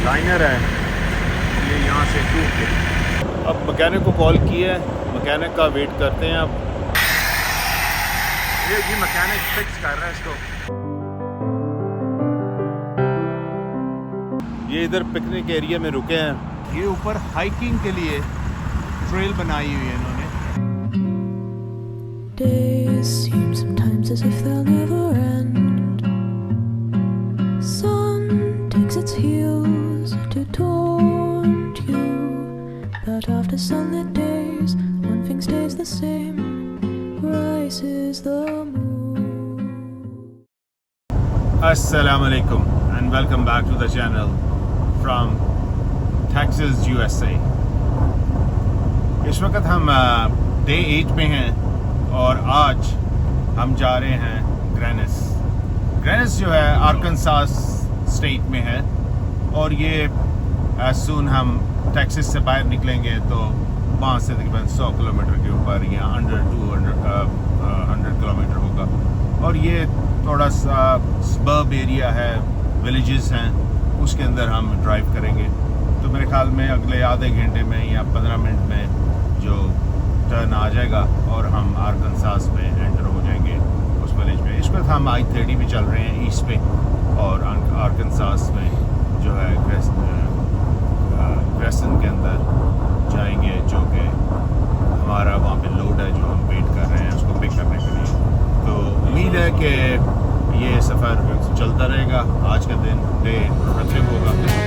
Liner है ये यहाँ से टूट गई। अब मैकेनिक को कॉल किया है, मैकेनिक का वेट करते हैं। अब ये मैकेनिक फिक्स कर रहा है इसको। ये इधर पिकनिक एरिया में रुके हैं। ये ऊपर हाइकिंग के लिए ट्रेल बनाई हुई है इन्होंने। Days seem sometimes as if they'll never end. Sun takes its heels to taunt you, but after sunlit days, one thing stays the same: rises the moon. Assalamu alaikum and welcome back to the channel from Texas, USA. इस वक्त हम day 8 में हैं और आज हम जा रहे हैं ग्रेनिस। ग्रेनिस जो है आर्कनसास स्टेट में है और ये एज सून हम टेक्सास से बाहर निकलेंगे तो वहाँ से तकरीबन 100 किलोमीटर के ऊपर या अंडर 100 किलोमीटर होगा। और ये थोड़ा सा सबर्ब एरिया है, विलेजेस हैं, उसके अंदर हम ड्राइव करेंगे। तो मेरे ख्याल में अगले आधे घंटे में या 15 मिनट में जो टर्न आ जाएगा और हम आर्कनसास में एंटर हो जाएंगे उस विलेज में। इस वक्त हम I-30 भी चल रहे हैं ईस्ट पे और आर्कनसास में जो है ग्रेसन के अंदर जाएंगे, जो कि हमारा वहाँ पे लोड है जो हम वेट कर रहे हैं उसको पिक करने के लिए। तो उम्मीद है कि ये सफ़र चलता रहेगा। आज का दिन डे प्रोडक्टिव होगा।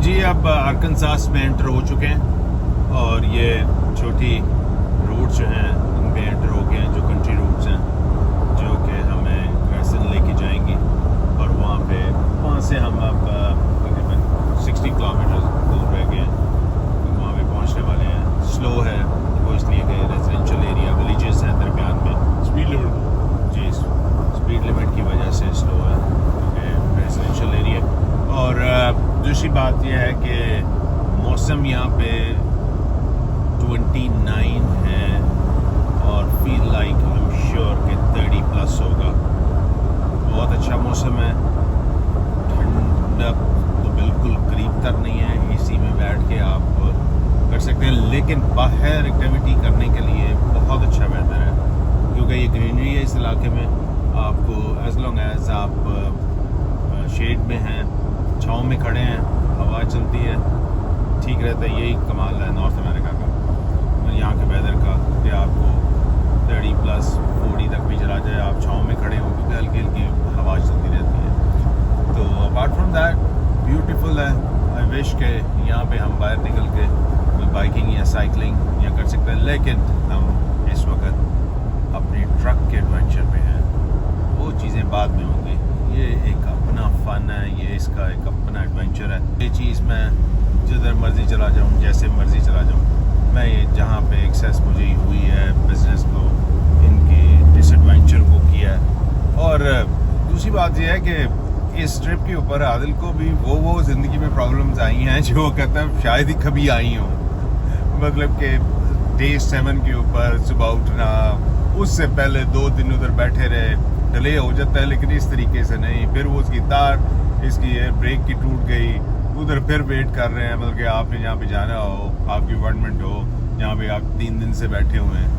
जी अब आर्कनसास में एंटर हो चुके हैं और ये छोटी रूट जो हैं उनमें एंटर हो गए हैं, जो कंट्री रूट्स हैं जो कि हमें ग्रेसन लेके जाएंगी। और वहाँ से हम अब तकरीबन 60 किलोमीटर दूर रह गए हैं, तो वहाँ पे पहुँचने वाले हैं। स्लो है वो इसलिए कि रेजिडेंशियल एरिया, विलेजेस हैं दरमियान में। स्पीड लिमिट जी, स्पीड लिमिट की वजह से स्लो है क्योंकि रेजिडेंशियल एरिया। और दूसरी बात यह है कि मौसम यहाँ पे 29 है और feel like I am sure कि 30+ होगा। बहुत अच्छा मौसम है, ठंडक तो बिल्कुल करीब तक नहीं है। एसी में बैठ के आप कर सकते हैं, लेकिन बाहर एक्टिविटी करने के लिए बहुत अच्छा वेदर है क्योंकि ये ग्रीनरी है इस इलाके में। आपको एज लॉन्ग एज आप शेड में हैं, छाँव में खड़े हैं, हवा चलती है, ठीक रहता है। यही कमाल है नॉर्थ अमेरिका का और यहाँ के वेदर का कि आपको 30+ 40 तक भी चला जाए, आप छाँव में खड़े हो क्योंकि हल्की हल्की हवा चलती रहती है। तो अपार्ट फ्रॉम दैट ब्यूटीफुल है। आई विश के यहाँ पे हम बाहर निकल के कोई बाइकिंग या साइकिलिंग या कर सकते हैं, लेकिन हम इस वक्त अपने ट्रक के एडवेंचर पे हैं। बाद में होंगे। ये एक अपना फ़न है, ये इसका एक अपना एडवेंचर है। ये चीज़ मैं जिधर मर्ज़ी चला जाऊँ, जैसे मर्ज़ी चला जाऊँ, मैं ये जहाँ पे एक्सेस मुझे हुई है बिज़नेस को, इनके इस एडवेंचर को किया है। और दूसरी बात यह है कि इस ट्रिप के ऊपर आदिल को भी वो ज़िंदगी में प्रॉब्लम्स आई हैं जो कहता है शायद ही कभी आई हों। मतलब कि डे 7 के ऊपर सुबह उठना, उससे पहले 2 दिन उधर बैठे रहे, डिले हो जाता है लेकिन इस तरीके से नहीं। फिर वो उसकी तार इसकी ब्रेक की टूट गई, उधर फिर वेट कर रहे हैं, मतलब कि आपने जहाँ पे जाना हो, आपकी अपॉइंटमेंट हो, जहाँ पे आप 3 दिन से बैठे हुए हैं,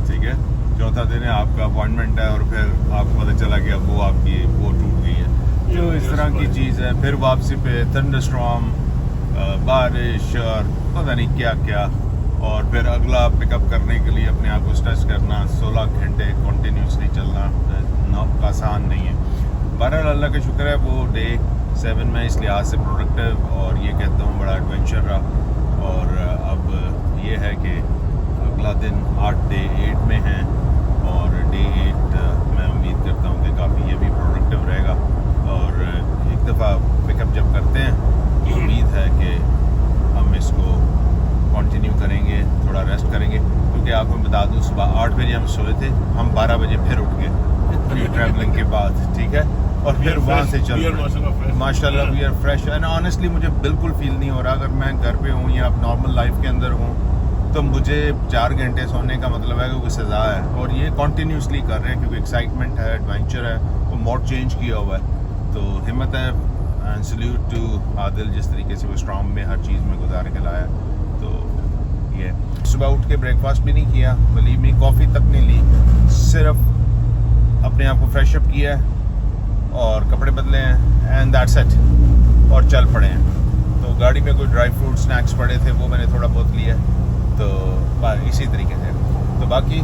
ठीक है, चौथा दिन है आपका अपॉइंटमेंट है और फिर आपको पता चला कि अब वो आपकी वो टूट गई है। तो इस तरह की चीज़ है। फिर वापसी पे थंडरस्टॉर्म, बारिश और पता नहीं क्या क्या, और फिर अगला पिकअप करने के लिए अपने आप को स्ट्रेच करना, 16 घंटे कंटिन्यूसली चलना आसान नहीं है। बहरहाल अल्लाह का शुक्र है वो डे 7 में इस लिहाज से प्रोडक्टिव और ये कहता हूँ बड़ा एडवेंचर रहा। और अब ये है कि अगला दिन 8 डे 8 में है और डे 8 मैं उम्मीद करता हूँ कि काफ़ी ये भी प्रोडक्टिव रहेगा। और एक दफ़ा पिकअप जब करते हैं तो उम्मीद है कि हम इसको कंटिन्यू करेंगे, थोड़ा रेस्ट करेंगे, क्योंकि आपको मैं बता दूं सुबह 8 बजे हम सोए थे, हम 12 बजे फिर उठ गए इतनी ट्रैवलिंग के बाद, ठीक है, और फिर वहाँ से चल माशाल्लाह we are fresh. And honestly मुझे बिल्कुल फील नहीं हो रहा अगर मैं घर पे हूँ या नॉर्मल लाइफ के अंदर हूँ तो मुझे 4 घंटे सोने का मतलब है कि कोई सज़ा है। और ये कंटिन्यूसली कर रहे हैं क्योंकि एक्साइटमेंट है, एडवेंचर है, वो मोड चेंज किया हुआ है, तो हिम्मत है। एंड सल्यूट टू आदिल जिस तरीके से वो स्ट्रॉन्ग में हर चीज़ में गुजार के लाया। तो ये सुबह उठ के ब्रेकफास्ट भी नहीं किया, बल्कि मैं कॉफ़ी तक नहीं ली, सिर्फ अपने आप को फ्रेश अप किया है और कपड़े बदले हैं एंड दैट्स इट, और चल पड़े हैं। तो गाड़ी में कोई ड्राई फ्रूट स्नैक्स पड़े थे वो मैंने थोड़ा बहुत लिया, तो इसी तरीके से। तो बाकी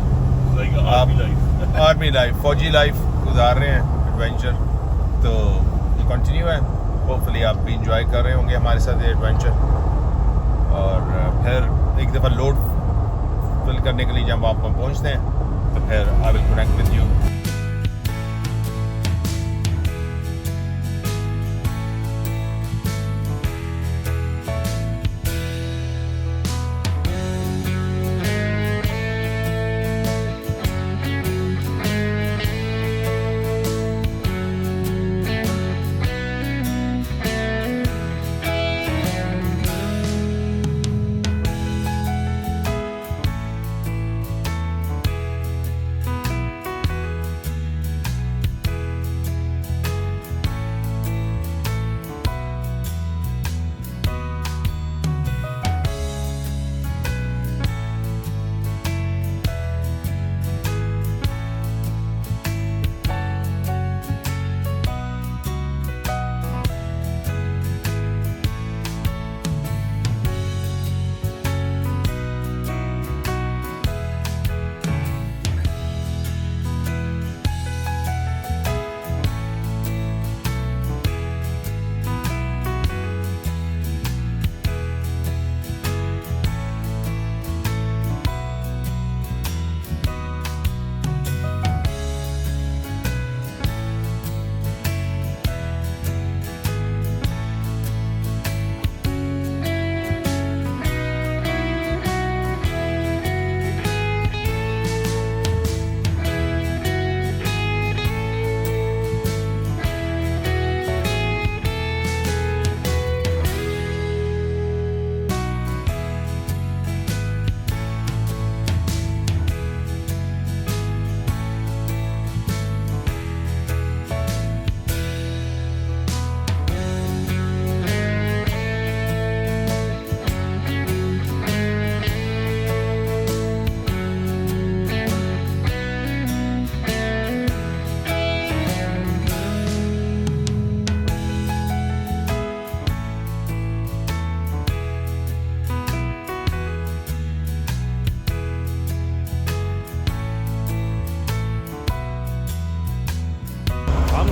आप आर्मी लाइफ, फौजी लाइफ गुजार रहे हैं, एडवेंचर तो ये कंटिन्यू है। होपफुली आप भी इंजॉय कर रहे होंगे हमारे साथ ये एडवेंचर। और फिर एक दफ़ा लोड फिल करने के लिए जब आप पहुंचते हैं तो फिर I will connect with you.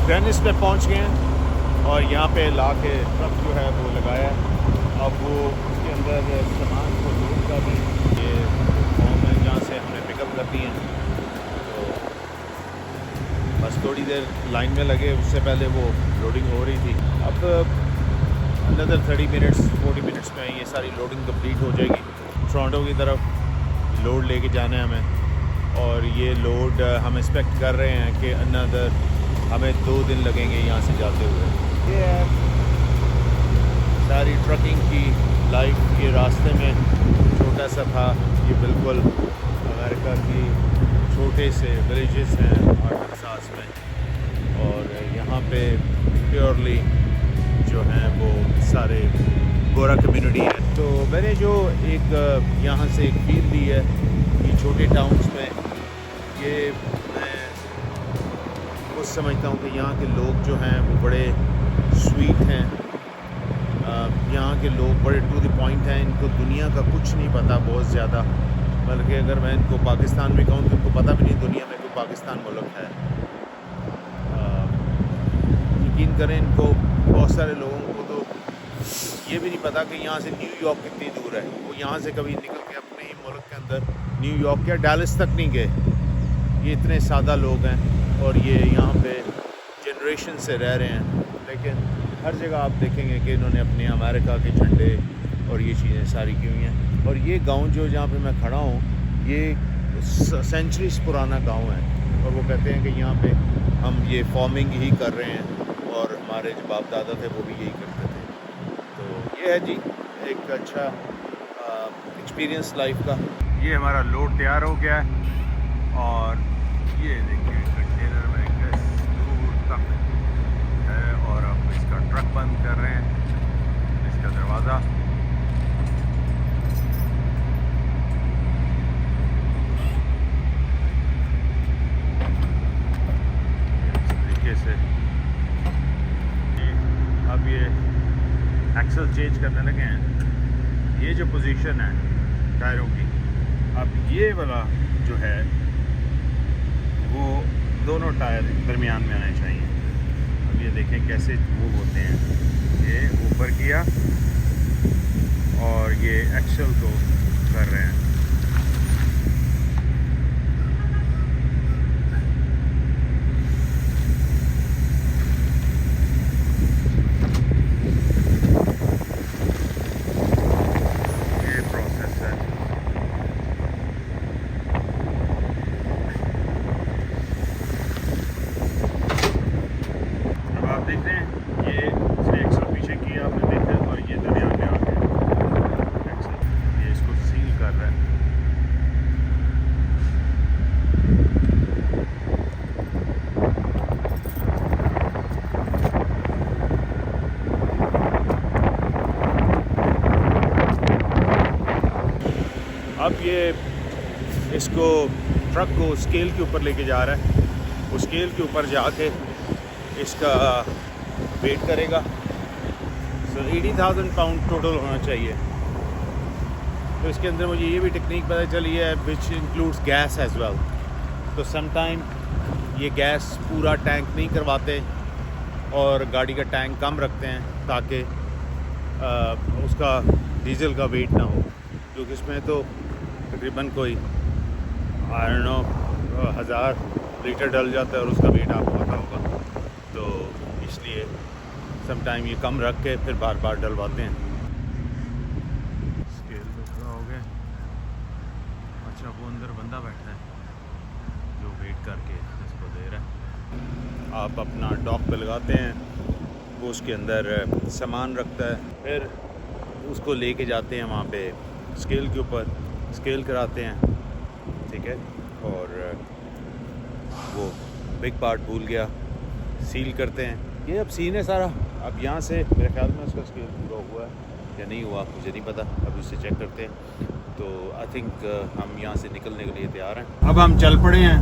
Venice पे पहुंच गए हैं और यहाँ पे ला के ट्रक जो है वो लगाया है। अब वो उसके अंदर सामान को लोड का भी ये होम है जहाँ से हमने पिकअप करनी है। तो बस थोड़ी देर लाइन में लगे, उससे पहले वो लोडिंग हो रही थी। अब अनदर 30 मिनट्स 40 मिनट्स में ये सारी लोडिंग कंप्लीट हो जाएगी। टोरंटो की तरफ लोड लेके जाना है हमें, और ये लोड हम एक्सपेक्ट कर रहे हैं कि अनदर हमें 2 दिन लगेंगे यहाँ से जाते हुए। ये है सारी ट्रकिंग की लाइफ। ये रास्ते में छोटा सा था, ये बिल्कुल अमेरिका की छोटे से विलेजेस हैं आर्कांसास में, और यहाँ पे प्योरली जो हैं वो सारे गोरा कम्युनिटी है। तो मैंने जो एक यहाँ से एक फील ली है कि छोटे टाउन्स में, ये मैं वो समझता हूँ कि यहाँ के लोग जो हैं वो बड़े स्वीट हैं। यहाँ के लोग बड़े टू द पॉइंट हैं, इनको दुनिया का कुछ नहीं पता बहुत ज़्यादा, बल्कि अगर मैं इनको पाकिस्तान में कहूँ तो इनको पता भी नहीं दुनिया में कोई पाकिस्तान मुल्क है। यकीन करें, इनको बहुत सारे लोगों को तो ये भी नहीं पता कि यहाँ से न्यूयॉर्क कितनी दूर है। वो यहाँ से कभी निकल के अपने ही मुल्क के अंदर न्यूयॉर्क या डैलस तक नहीं गए। ये इतने सादा लोग हैं और ये यहाँ पे जनरेशन से रह रहे हैं, लेकिन हर जगह आप देखेंगे कि इन्होंने अपने अमेरिका के झंडे और ये चीज़ें सारी की हुई हैं। और ये गांव जो जहाँ पे मैं खड़ा हूँ, ये सेंचुरीज पुराना गांव है, और वो कहते हैं कि यहाँ पे हम ये फार्मिंग ही कर रहे हैं, और हमारे जो बाप दादा थे वो भी यही करते थे। तो ये है जी एक अच्छा एक्सपीरियंस लाइफ का। ये हमारा लोड तैयार हो गया है, और ये देखिए कंटेनर में किस दूर तक है, और अब इसका ट्रक बंद कर रहे हैं, इसका दरवाज़ा। इस तरीके से अब ये एक्सल चेंज करने लगे हैं। ये जो पोजीशन है टायरों की, अब ये वाला जो है वो दोनों टायर दरमियान में आने चाहिए। अब ये देखें कैसे वो होते हैं। ये ऊपर किया और ये एक्सल को कर रहे हैं। ये प्रोसेस है। अब आप देख रहे हैं, ये इसने एक्सल पीछे किया, आपने देखा, और ये दरमियान में आ गया एक्सल। ये इसको सील कर रहा है। अब ये इसको ट्रक को स्केल के ऊपर लेके जा रहा है। वो स्केल के ऊपर जाके इसका वेट करेगा। सो 80,000 पाउंड टोटल होना चाहिए। तो इसके अंदर मुझे ये भी टेक्निक पता चली है, which includes gas as well. तो समटाइम ये गैस पूरा टैंक नहीं करवाते और गाड़ी का टैंक कम रखते हैं, ताकि उसका डीजल का वेट ना हो, क्योंकि इसमें तो तकरीबन कोई आई डोंट नो 1000 लीटर डल जाता है, और उसका वेट आपको पता होगा। तो इसलिए समटाइम ये कम रख के फिर बार बार डलवाते हैं। स्केल पे खड़ा हो गए। अच्छा, वो अंदर बंदा बैठा है जो वेट करके इसको दे रहा है। आप अपना डॉक पे लगाते हैं, वो उसके अंदर सामान रखता है, फिर उसको लेके जाते हैं वहाँ पे स्केल के ऊपर, स्केल कराते हैं, ठीक है। और वो बिग पार्ट भूल गया, सील करते हैं। ये अब सीन है सारा। अब यहाँ से मेरे ख्याल में उसका स्केल पूरा हुआ है या नहीं हुआ, मुझे नहीं पता, अब उससे चेक करते हैं। तो आई थिंक हम यहाँ से निकलने के लिए तैयार हैं। अब हम चल पड़े हैं,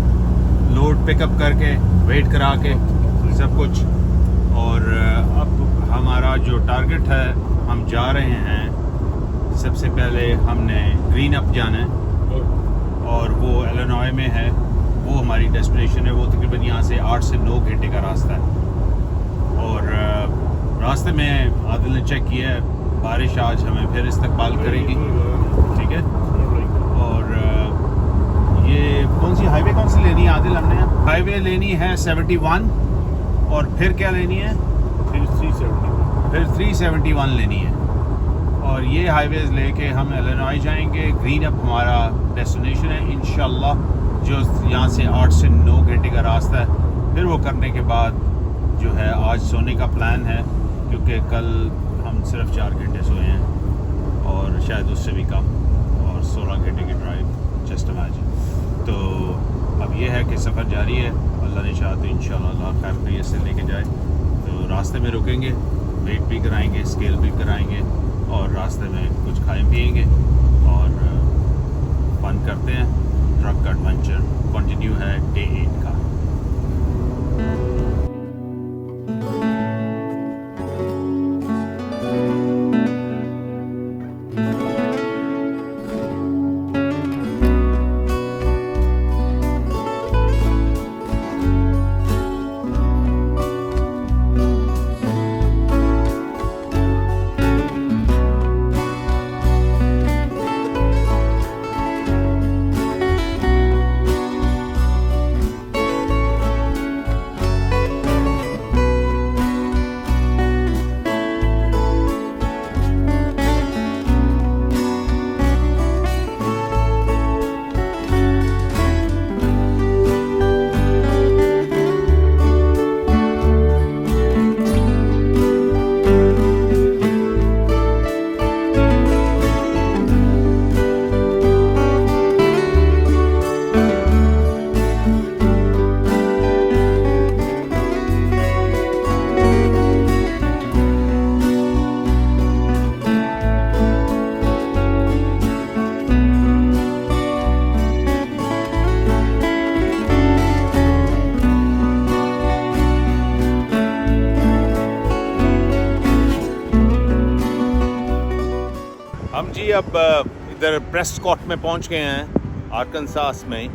लोड पिकअप करके, वेट करा के सब कुछ। और अब हमारा जो टारगेट है, हम जा रहे हैं, सबसे पहले हमने ग्रीन अप जाना है, और वो इलिनॉय में है, वो हमारी डेस्टिनेशन है। वो तकरीबन यहाँ से 8 से 9 घंटे का रास्ता है। और रास्ते में आदिल ने चेक किया है, बारिश आज हमें फिर इस्तकबाल करेगी, ठीक है। और ये कौन सी हाईवे कौन सी लेनी है आदिल हमने? हाईवे लेनी है 71 और फिर क्या लेनी है? फिर 371 लेनी है। और ये हाईवेज लेके हम इलिनॉय जाएंगे। ग्रीन अप हमारा डेस्टिनेशन है इंशाल्लाह, जो यहाँ से 8 से 9 घंटे का रास्ता है। फिर वो करने के बाद जो है आज सोने का प्लान है, क्योंकि कल हम सिर्फ 4 घंटे सोए हैं और शायद उससे भी कम, और 16 घंटे की ड्राइव, जस्ट इमेजिन। तो अब ये है कि सफ़र जारी है, अल्लाह ने चाहा तो इंशाल्लाह खैर खैरियत से लेके जाए। तो रास्ते में रुकेंगे, वेट भी कराएंगे, स्केल भी कराएंगे और रास्ते में कुछ खाएं पिएंगे और फन करते हैं। ट्रक का एडवेंचर कंटिन्यू है डे 8 का। हम जी अब इधर प्रेस्कॉट में पहुंच गए हैं, आर्कनसास में।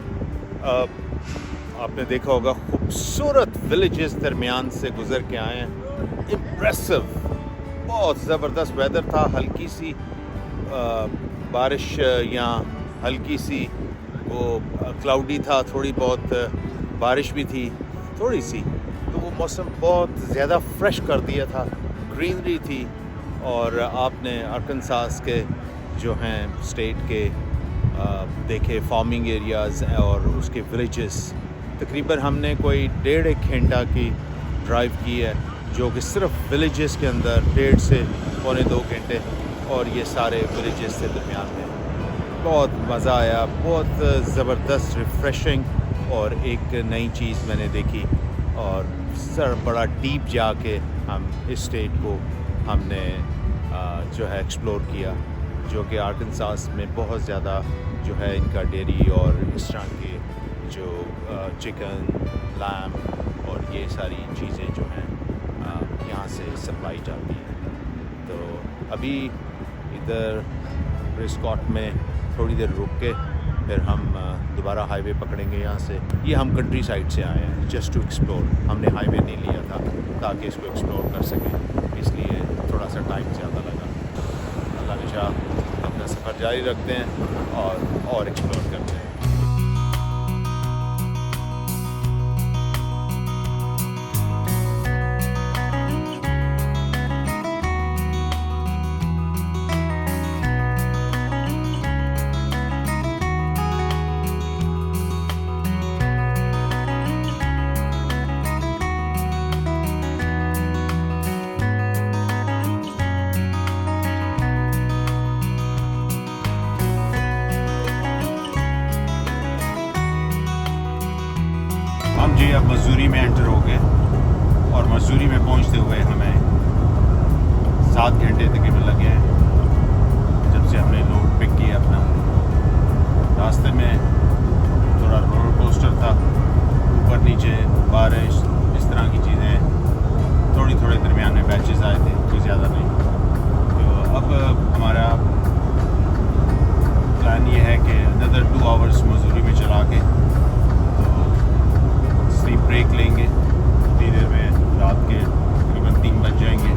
आपने देखा होगा खूबसूरत विलेजेस दरमियान से गुजर के आए हैं। इम्प्रेसिव, बहुत ज़बरदस्त वेदर था। हल्की सी बारिश या हल्की सी वो क्लाउडी था, थोड़ी बहुत बारिश भी थी थोड़ी सी, तो वो मौसम बहुत ज़्यादा फ्रेश कर दिया था। ग्रीनरी थी और आपने आर्कनसास के जो हैं स्टेट के देखे फार्मिंग एरियाज़ और उसके विलेजेस। तकरीबन हमने कोई 1.5 घंटा की ड्राइव की है, जो कि सिर्फ विलेजेस के अंदर 1.5 से पौने 2 घंटे, और ये सारे विलेजेस के दरमियान में। बहुत मज़ा आया, बहुत ज़बरदस्त, रिफ़्रेशिंग, और एक नई चीज़ मैंने देखी। और सर बड़ा डीप जाके हम इस स्टेट को हमने जो है एक्सप्लोर किया, जो कि आर्कनसास में बहुत ज़्यादा जो है इनका डेयरी और इस तरह के जो चिकन, लैम और ये सारी चीज़ें जो हैं यहाँ से सप्लाई जाती हैं। तो अभी इधर प्रेस्कॉट में थोड़ी देर रुक के फिर हम दोबारा हाईवे पकड़ेंगे यहाँ से। ये हम कंट्री साइड से आए हैं जस्ट टू एक्सप्लोर, हमने हाईवे नहीं लिया था ताकि इसको एक्सप्लोर कर सकें, इसलिए थोड़ा सा टाइम ज़्यादा लगा। अल्लाह ने चाहा अपना सफ़र जारी रखते हैं और एक्सप्लोर करते हैं। हम जी अब मसूरी में एंटर हो गए और मसूरी में पहुंचते हुए हमें 7 घंटे तकरीबन लगे हैं, जब से हमने लोड पिक किया अपना। रास्ते में थोड़ा रोलर कोस्टर था, ऊपर नीचे बारिश, इस तरह की चीज़ें, थोड़े दरमियान में बैचेस आए थे, कोई ज़्यादा नहीं। तो अब हमारा प्लान ये है कि अनदर 2 आवर्स मसूरी में चला के ब्रेक लेंगे। थोड़ी देर में रात के तकरीबन 3 बज जाएंगे।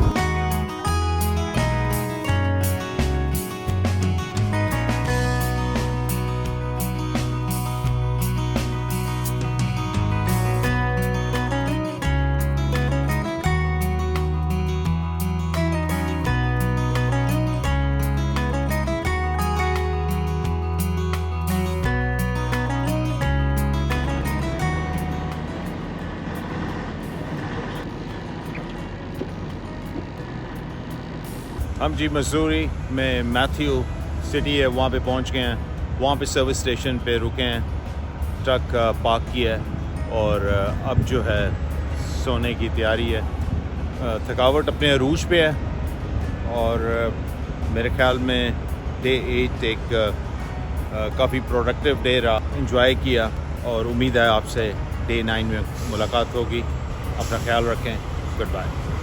हम जी मसूरी में मैथ्यू सिटी है वहाँ पे पहुँच गए हैं। वहाँ पे सर्विस स्टेशन पे रुके हैं, ट्रक पार्क किया है और अब जो है सोने की तैयारी है। थकावट अपने अरूज पे है और मेरे ख्याल में डे 8 एक काफ़ी प्रोडक्टिव डे रहा, एंजॉय किया और उम्मीद है आपसे डे 9 में मुलाकात होगी। अपना ख्याल रखें। Good bye.